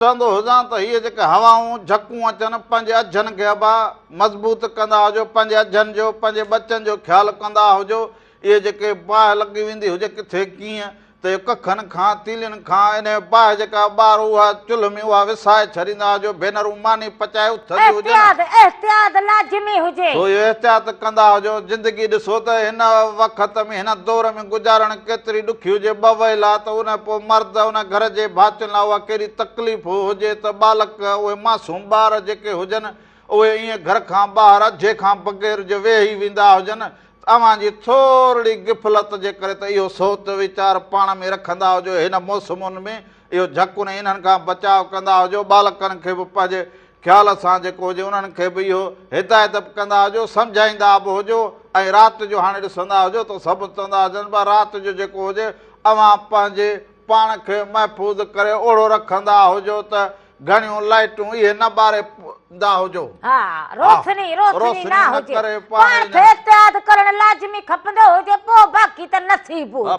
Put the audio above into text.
चवंदो हुजां त हीअ जेके हवाऊं झकूं अचनि पंहिंजे अजनि खे अबा मज़बूत कंदा हुजो, पंहिंजे अजनि जो पंहिंजे बचनि जो ख़्यालु कंदा हुजो। इहे जेके बाहि लॻी वेंदी हुजे किथे कीअं त कखनि खां तीलियुनि खां इन बाहि जेका ॿार उहा चुल्हि में उहा विसाए छॾींदा हुजो। भेनरूं मानी पचाए उथंदी हुजनि, एहतियात लाज़िमी हुजे। सो इहो एहतियात कंदा हुजो। ज़िंदगी ॾिसो त हिन वक़्त में हिन दौर में गुज़ारण केतिरी ॾुखी हुजे। बवैल आहे त उन पोइ मर्द उन घर जे भातियुनि लाइ उहा कहिड़ी तकलीफ़ हुजे त बालक उहे मासूम ॿार जेके हुजनि उहे ईअं घर खां ॿाहिरि अझे खां बग़ैर जो वेही वेंदा हुजनि। तव्हांजी थोरी गिफ़लत जे करे त इहो सोच वीचार पाण में रखंदा हुजो। हिन मौसमुनि में इहो झकुन इन्हनि खां बचाव कंदा हुजो। बालकनि खे बि पंहिंजे ख़्याल सां जेको हुजे उन्हनि खे बि इहो हिदायत बि कंदा हुजो, सम्झाईंदा बि हुजो। ऐं राति जो हाणे ॾिसंदा हुजो त सभु चवंदा हुजनि पर राति जो जेको हुजे अवां पंहिंजे पाण खे महफ़ूज़ करे ओड़ो रखंदा हुजो त घणियूं लाइटूं इहे न ॿारींदा हुजो। रोशनी ना हुजे, पाण खे एहतियात करण लाज़िमी खपंदो हुजे, पोइ बाक़ी त नसीब हुजे।